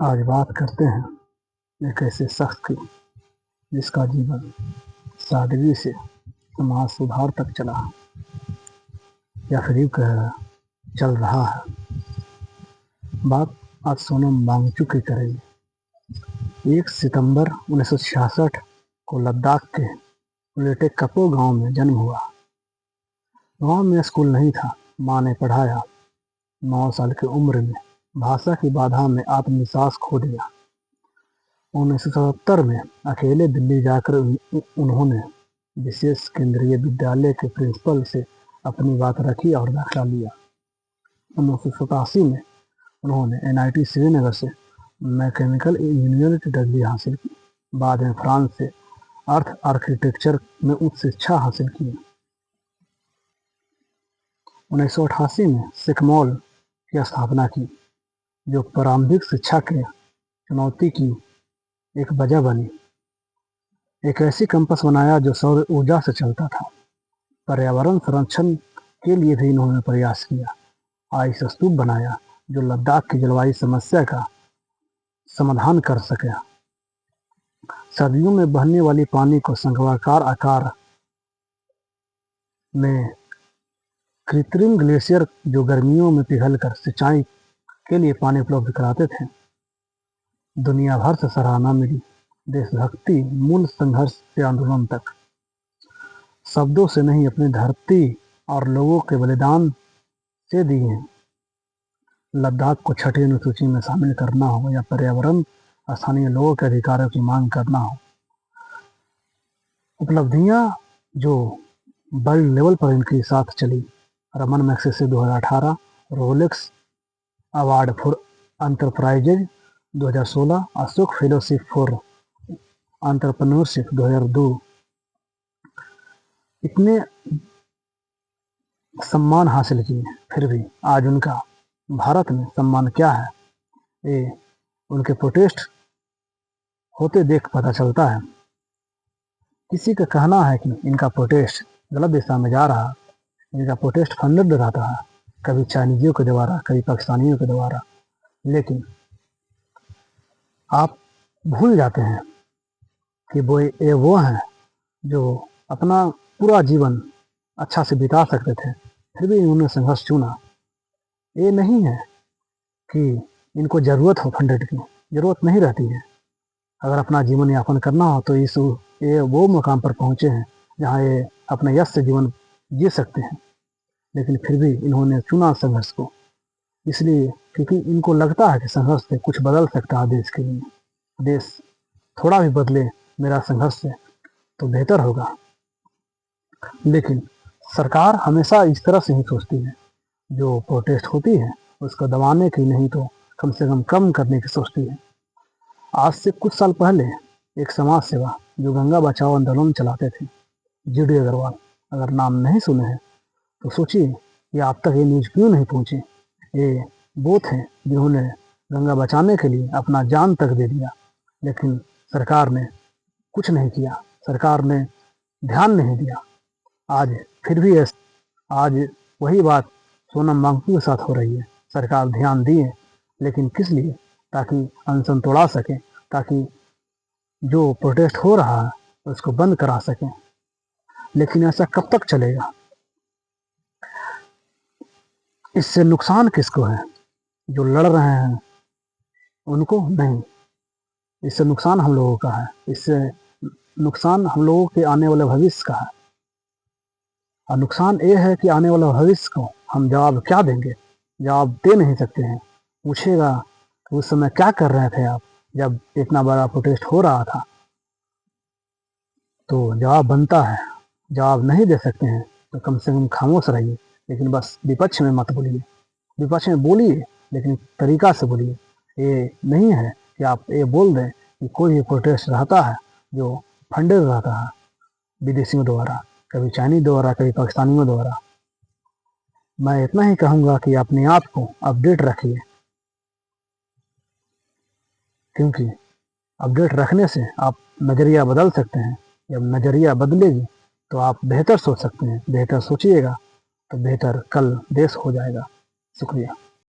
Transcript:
आज बात करते हैं एक ऐसे शख्स की जिसका जीवन सादगी से समाज सुधार तक चला, या फिर यूँ कह चल रहा है। बात आज सोनम वांगचुक की करेंगे। 1 सितंबर 1966 को लद्दाख के उलेटेकपो गांव में जन्म हुआ। गांव में स्कूल नहीं था। माँ ने पढ़ाया। 9 साल की उम्र में भाषा की बाधा में आत्मविश्वास खो दिया। 1977 में अकेले दिल्ली जाकर उन्होंने विशेष केंद्रीय विद्यालय के प्रिंसिपल से अपनी बात रखी और दाखिला लिया। 1987 में उन्होंने NIT श्रीनगर से मैकेनिकल इंजीनियरिंग की डिग्री हासिल की। बाद में फ्रांस से अर्थ आर्किटेक्चर में उच्च शिक्षा हासिल की। 1988 में सिकमॉल की स्थापना की, जो प्रारंभिक शिक्षा के चुनौती की एक वजह बनी। एक ऐसी कैंपस बनाया जो सौर ऊर्जा से चलता था। पर्यावरण संरक्षण के लिए भी इन्होंने प्रयास किया। आइस स्तूप बनाया जो लद्दाख की जलवायु समस्या का समाधान कर सके। सर्दियों में बहने वाली पानी को शंक्वाकार आकार में कृत्रिम ग्लेशियर जो गर्मियों में पिघलकर सिंचाई के लिए पानी उपलब्ध कराते थे। दुनिया भर से सराहना मिली। देशभक्ति मूल संघर्ष से आंदोलन तक, शब्दों से नहीं अपनी धरती और लोगों के बलिदान से दी है। लद्दाख को छठी अनुसूची में शामिल करना हो या पर्यावरण स्थानीय लोगों के अधिकारों की मांग करना हो, उपलब्धियां जो वर्ल्ड लेवल पर इनके साथ चली। Raman Magsaysay 2018, Rolex award for enterprises 2016, Ashok fellowship for entrepreneurship 2002। इतने सम्मान हासिल किए, फिर भी आज उनका भारत में सम्मान क्या है, ये उनके प्रोटेस्ट होते देख पता चलता है। किसी का कहना है कि इनका प्रोटेस्ट गलत दिशा में जा रहा। इनका प्रोटेस्ट फंडेड रहता है, कभी चाइनीजियों के द्वारा, कभी पाकिस्तानियों के द्वारा। लेकिन आप भूल जाते हैं कि वो हैं जो अपना पूरा जीवन अच्छा से बिता सकते थे, फिर भी इन्होंने संघर्ष चुना। ये नहीं है कि इनको ज़रूरत हो फंडेड की, ज़रूरत नहीं रहती है। अगर अपना जीवन यापन करना हो तो ये वो मुकाम पर पहुँचे हैं जहाँ ये अपने यश से जीवन जी सकते हैं। लेकिन फिर भी इन्होंने चुना संघर्ष को, इसलिए क्योंकि इनको लगता है कि संघर्ष से कुछ बदल सकता है देश के लिए। देश थोड़ा भी बदले मेरा संघर्ष से तो बेहतर होगा। लेकिन सरकार हमेशा इस तरह से ही सोचती है, जो प्रोटेस्ट होती है उसको दबाने की नहीं तो कम से कम करने की सोचती है। आज से कुछ साल पहले एक समाज सेवा जो गंगा बचाओ आंदोलन चलाते थे, GD अग्रवाल, अगर नाम नहीं सुने हैं तो सोचिए कि आप तक ये न्यूज़ क्यों नहीं पहुँची। ये वो थे जिन्होंने गंगा बचाने के लिए अपना जान तक दे दिया, लेकिन सरकार ने कुछ नहीं किया, सरकार ने ध्यान नहीं दिया। आज फिर भी आज वही बात सोनम वांगचुक के साथ हो रही है। सरकार ध्यान दिए, लेकिन किस लिए? ताकि अनशन तोड़ा सके, ताकि जो प्रोटेस्ट हो रहा है उसको बंद करा सकें। लेकिन ऐसा कब तक चलेगा? इससे नुकसान किसको है? जो लड़ रहे हैं उनको नहीं, इससे नुकसान हम लोगों का है। इससे नुकसान हम लोगों के आने वाले भविष्य का है। और नुकसान ये है कि आने वाला भविष्य को हम जवाब क्या देंगे? जवाब दे नहीं सकते हैं। पूछेगा कि उस समय क्या कर रहे थे आप जब इतना बड़ा प्रोटेस्ट हो रहा था, तो जवाब बनता है। जवाब नहीं दे सकते हैं तो कम से कम खामोश रहिए, लेकिन बस विपक्ष में मत बोलिए। विपक्ष में बोलिए, लेकिन तरीका से बोलिए। ये नहीं है कि आप ये बोल दें कि कोई भी प्रोटेस्ट रहता है जो फंडेड रहता है विदेशियों द्वारा, कभी चाइनीज द्वारा, कभी पाकिस्तानियों द्वारा। मैं इतना ही कहूँगा कि अपने आप को अपडेट रखिए, क्योंकि अपडेट रखने से आप नज़रिया बदल सकते हैं। जब नज़रिया बदलेगी तो आप बेहतर सोच सकते हैं। बेहतर सोचिएगा तो बेहतर कल देश हो जाएगा। शुक्रिया।